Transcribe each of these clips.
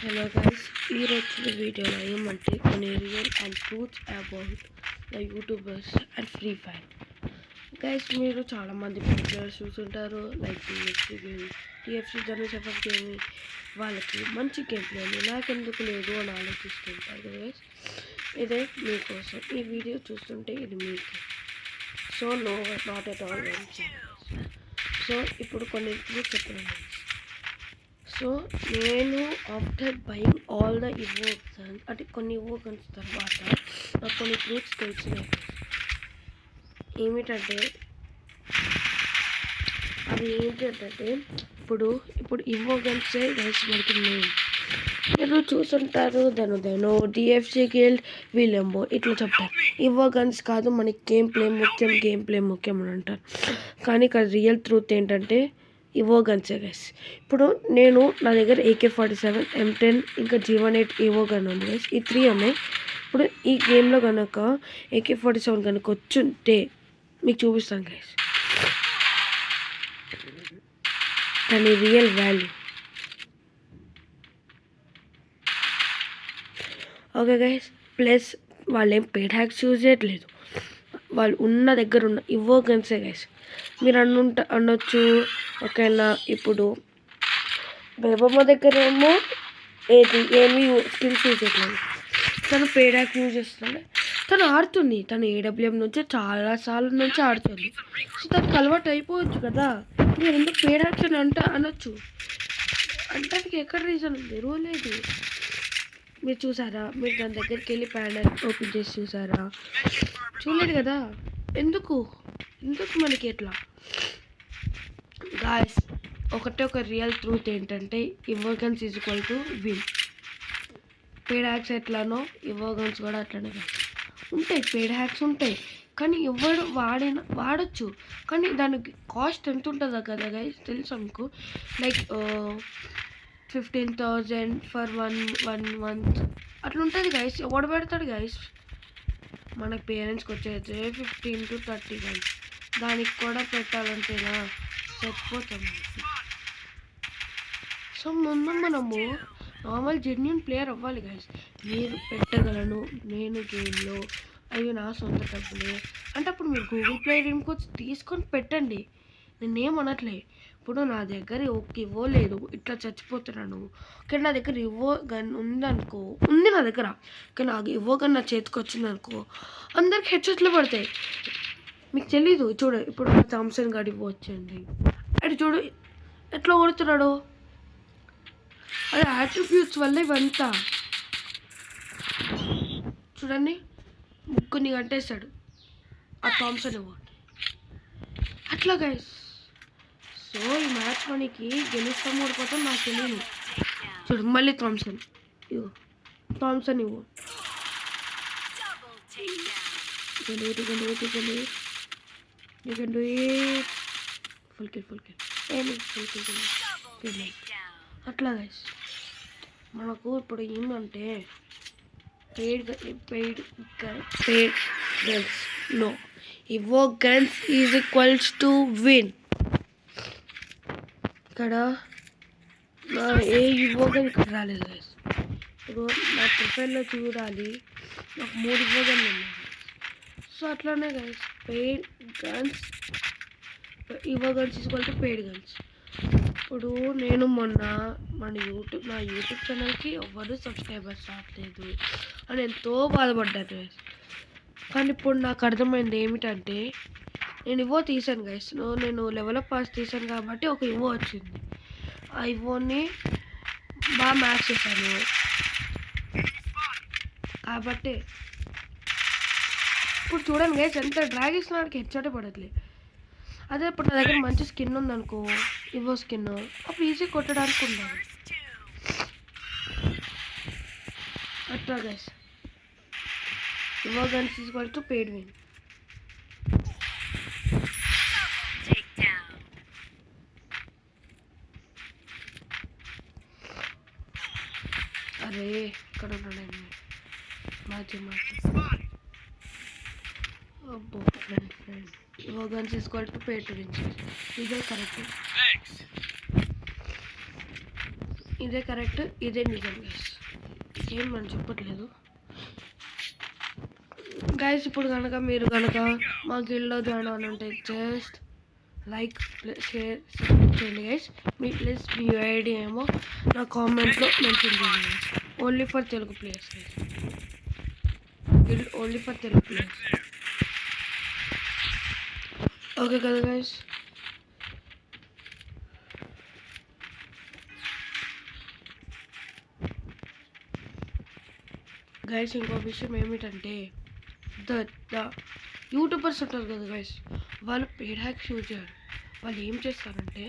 Hello guys, ఈరోజు వీడియోలో ఏమంటే కొన్ని real and truths about the YouTubers and free fire. Guys మీరు చాలామంది ప్లేయర్స్ చూస్తుంటారు, like TFC journeys FF gaming. వాళ్ళకి మంచి గేమ్ ప్లే ఉంది, నాకెందుకు లేదు అని ఆలోచిస్తుంటారు గైస్. ఇదే మీకోసం ఈ వీడియో చూస్తుంటే ఇది మీకు. So no not at all. So ఇప్పుడు కొన్ని ట్రూత్స్ చెప్తున్నాను. సో నేను ఆఫ్టర్ బయింగ్ ఆల్ ద ఇవోగన్స్ అంటే కొన్ని ఇవోగన్స్ తర్వాత నాకు కొన్ని ట్రూత్స్ తెలిసినాయి. ఏమిటంటే అవి ఏంటంటే ఇప్పుడు ఇవోగన్సే గైస్ మనకి మెయిన్. మీరు చూసుంటారు దెనో డిఎఫ్సి గిల్డ్ విలెంబో ఇట్లా చెప్తారు. ఇవోగన్స్ కాదు, మనకి గేమ్ ప్లే ముఖ్యం అని అంటారు. కానీ ఇక్కడ రియల్ ట్రూత్ ఏంటంటే ఇవోగన్సే గైస్. ఇప్పుడు నా దగ్గర AK-47, M10 ఇంకా G18 ఇవోగన్ ఉంది గైస్. ఈ 3 ఉన్నాయి. ఇప్పుడు ఈ గేమ్లో కనుక AK-47 కనుక వచ్చుంటే మీకు చూపిస్తాను గైస్ దాని real value. Okay guys, plus వాళ్ళు ఏం పెయిడ్ హ్యాక్స్ యూజ్ చేయట్లేదు, వాళ్ళు ఉన్న దగ్గర ఉన్న ఇవోగన్సే గైస్. మీరు అనొచ్చు ఓకేనా. ఇప్పుడు బేబమ్మ దగ్గర ఏమో ఏమి స్కిల్స్ యూజ్ చేయట్లేదు, తను పెయిడ్ హ్యాక్ యూజ్ చేస్తుంది. తను ఆడుతుంది, తను AWM నుంచి చాలాసార్లు నుంచి ఆడుతుంది. సో తనకు అలవాటు అయిపోవచ్చు కదా. మీరు ఎందుకు పెయిడ్ హ్యాక్స్ అని అనొచ్చు అంటే ఎక్కడ రీజన్ ఉంది, రూల్ లేదు. మీరు చూసారా? మీరు దాని దగ్గరికి వెళ్ళి ప్యానల్ ఓపెన్ చేసి చూసారా? చూడలేదు కదా. ఎందుకు మనకి ఎట్లా గాయస్? ఒక రియల్ ట్రూత్ ఏంటంటే ఇవోగన్స్ is equal to win. Paid hacks ఎట్లానో ఇవోగన్స్ కూడా అట్లనే ఉంటాయి. పెయిడ్ హ్యాక్స్ ఉంటాయి కానీ ఎవడు వాడచ్చు. కానీ దానికి కాస్ట్ ఎంత ఉంటుందో కదా గైస్, తెలుసా మీకు? లైక్ 15,000 ఫర్ వన్ మంత్ అట్లా ఉంటుంది గైస్. ఎవడు పెడతాడు గైస్? మనకు పేరెంట్స్కి వచ్చేది 15 to 30 గైస్. దానికి కూడా పెట్టాలంటేనా చచ్చిపోతాం. సో ముందు మనము నార్మల్ జెన్యున్ ప్లేయర్ అవ్వాలి గైస్. మీరు పెట్టగలను నేను గేమ్లో, అవి నా సొంత డబ్బులే అంటే అప్పుడు మీరు గూగుల్ ప్లే రిమోట్ తీసుకొని పెట్టండి, నేనేం అనట్లే. ఇప్పుడు నా దగ్గర ఇవ్వో లేదు, ఇట్లా చచ్చిపోతున్నాను. కానీ నా దగ్గర ఇవ్వో గన్ ఉందనుకో, ఉంది నా దగ్గర, కానీ నాకు ఇవ్వో గన్ నా చేతికి వచ్చిందనుకో అందరికి హెడ్షాట్లు పడతాయి. మీకు తెలీదు. చూడు ఇప్పుడు థామ్సన్ గాడి ఇవ్వ వచ్చింది, అటు చూడు ఎట్లా కొడుతున్నాడు. అది యాట్రిబ్యూట్స్ వల్ల ఇవంతా చూడండి. ముగ్గురిని కట్టేశాడు ఆ థామ్సన్ ఇవ్వ అట్లా గైస్. సో ఈ మ్యాచ్ మనకి గెలుస్తాం ఓడిపోతాం నాకు తెలియదు. చూడు మళ్ళీ థామ్సన్ ఇవ్వు అట్లా గైస్. మనకు ఇప్పుడు ఏమంటే పెయిడ్ గన్స్ నో, ఇవో guns is equals to win. ఇక్కడ నా ఏ ఇవో గన్ ఇక్కడ రాలేదు గైస్. ఇప్పుడు నా ప్రొఫైల్లో చూడాలి, నాకు 3 ఇవో గన్లు ఉన్నాయి. సో అట్లానే గైస్, పెయిడ్ గన్స్ ఇవో guns is equal to paid guns. ఇప్పుడు నేను మొన్న నా యూట్యూబ్ ఛానల్కి ఎవ్వరు సబ్స్క్రైబర్స్ రావట్లేదు అని ఎంతో బాధపడ్డాను గైస్. కానీ ఇప్పుడు నాకు అర్థమైంది ఏమిటంటే నేను ఇవో తీసాను గైస్. నేను లెవెల్ పాస్ తీసాను కాబట్టి ఒక ఇవో వచ్చింది. ఆ ఇవోని బాగా మ్యాచ్ చేశాను కాబట్టి ఇప్పుడు చూడండి గైస్, ఎంత డ్రాగ్ ఇస్తున్నాడికి హెడ్షాటే పడట్లేదు. అదే ఇప్పుడు నా దగ్గర మంచి స్కిన్ ఉందనుకో, ఇవో స్కిన్, అప్పుడు ఈజీ కొట్టడానికి ఉండాలి అట్లా గైస్. ఇవో guns is equal to paid win. అరే ఇక్కడ ఉన్నాడు అబ్బో ఫ్రెండ్. ఇవో guns is equal to paid win. ఇదే కరెక్ట్. ఇదే కరెక్ట్, ఇదే నిజం గైస్, ఏం మనం చెప్పట్లేదు గైస్. ఇప్పుడు కనుక మీరు కనుక మా గిల్డ్లో జాయిన్ అవ్వాలంటే జస్ట్ లైక్, షేర్, సబ్స్క్రైబ్ చేయండి గైస్. మీ ఐడి ఏమో నా కామెంట్లో మెన్షన్ చేయండి guys. Only for Telugu players guys, guild only for Telugu players. Okay కదా గైస్. గైస్ ఇంకో విషయం ఏమిటంటే ద యూట్యూబర్స్ ఉంటారు కదా గైస్, వాళ్ళు పెయిడ్ హ్యాక్స్ యూజ్ చేయరు. వాళ్ళు ఏం చేస్తారంటే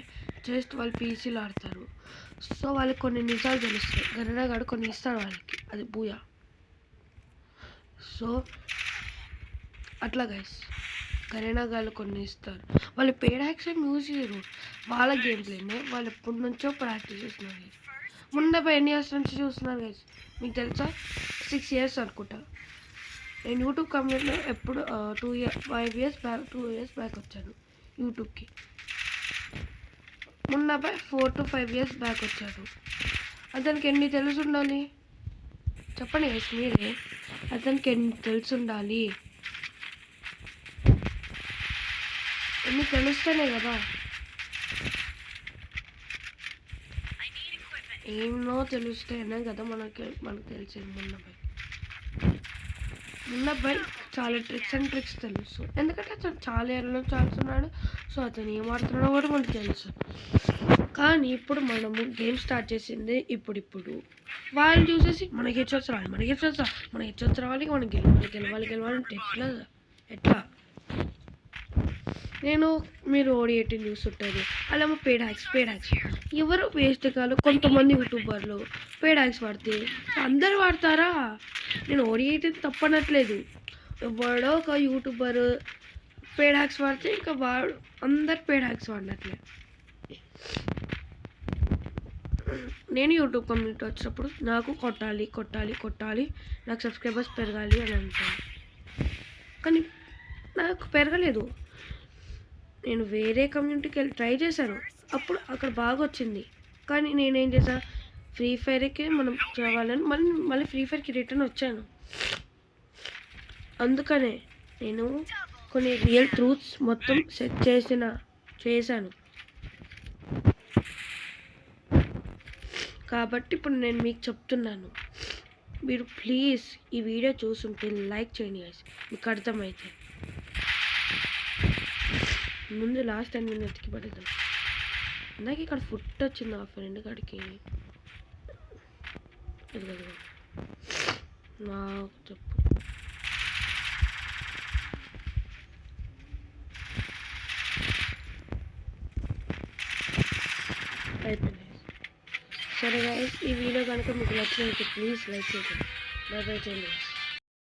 జస్ట్ వాళ్ళు పీసీలు ఆడతారు. సో వాళ్ళకి కొన్ని నిజాలు తెలుస్తాయి. గరుడగాడు కొన్ని ఇస్తాడు వాళ్ళకి, అది బూయా. సో అట్లా గైస్, గరేనాగాళ్ళు కొన్ని ఇస్తారు. వాళ్ళు పెయిడ్ హ్యాక్స్ ఏం యూజ్ చేయరు. వాళ్ళ గేమ్ ప్లేనే వాళ్ళు ఎప్పటి నుంచో ప్రాక్టీస్ చేస్తున్నారు. ముందు ఎన్ని ఇయర్స్ నుంచి చూస్తున్నారు గైస్, మీకు తెలుసా? 6 years అనుకుంటా. నేను యూట్యూబ్ కమ్యూనిటీలో ఎప్పుడు 2 years బ్యాక్ వచ్చాను యూట్యూబ్కి. మొన్న 4 to 5 years బ్యాక్ వచ్చాను. అతనికి ఎన్ని తెలిసి ఉండాలి చెప్పండి గైస్ మీరే. అతనికి ఎన్ని తెలిసి ఉండాలి, ఎన్ని తెలుస్తేనే కదా. ఏమో తెలుస్తేనే కదా మనకు తెలిసేది. మున్నబ్బాయి చాలా ట్రిక్స్ తెలుసు, ఎందుకంటే అతను చాలా ఏళ్ళలో చాలుతున్నాడు. సో అతను ఏం ఆడుతున్నాడో కూడా మనకు తెలుసు. కానీ ఇప్పుడు మనము గేమ్ స్టార్ట్ చేసింది ఇప్పుడు వాళ్ళు చూసేసి మనకి హెచ్ఓట్స్ రావాలి, మనం గెలవాలంటే ఎట్లా మీరు ఓడి18 చూస్తుంటారు. అలా పెయిడ్ హ్యాక్స్ ఎవరు వేస్ట్ కాదు. కొంతమంది యూట్యూబర్లు పెయిడ్ హ్యాక్స్ వాడితే అందరు వాడతారా? నేను ఓడి18 తప్పనట్లేదు. ఎవడో ఒక యూట్యూబర్ పెయిడ్ హ్యాక్స్ వాడితే ఇంకా అందరు పెయిడ్ హ్యాక్స్ వాడినట్లే. నేను యూట్యూబ్ కమ్యూనిటీ వచ్చినప్పుడు నాకు కొట్టాలి, నాకు సబ్స్క్రైబర్స్ పెరగాలి అని అంటాను. కానీ నాకు పెరగలేదు. నేను వేరే కమ్యూనిటీకి వెళ్ళి ట్రై చేశాను, అప్పుడు అక్కడ బాగా వచ్చింది. కానీ నేనేం చేశాను, ఫ్రీ ఫైర్కే మనం చదవాలని మళ్ళీ ఫ్రీ ఫైర్కి రిటర్న్ వచ్చాను. అందుకనే నేను కొన్ని రియల్ ట్రూత్స్ మొత్తం సెట్ చేశాను. కాబట్టి ఇప్పుడు నేను మీకు చెప్తున్నాను, మీరు ప్లీజ్ ఈ వీడియో చూస్తుంటే లైక్ చేయండి గైస్, మీకు అర్థమైతే. ముందు లాస్ట్ 10 minutesకి పడేద్దాం. నాకు ఇక్కడ ఫుడ్ వచ్చింది ఆ ఫ్రెండ్ కాడికి. నాకు చెప్పు. అయిపోయింది. సరే గైస్, ఈ వీడియో కనుక మీకు నచ్చినట్లయితే ప్లీజ్ లైక్ చేయండి. బై చేయండి.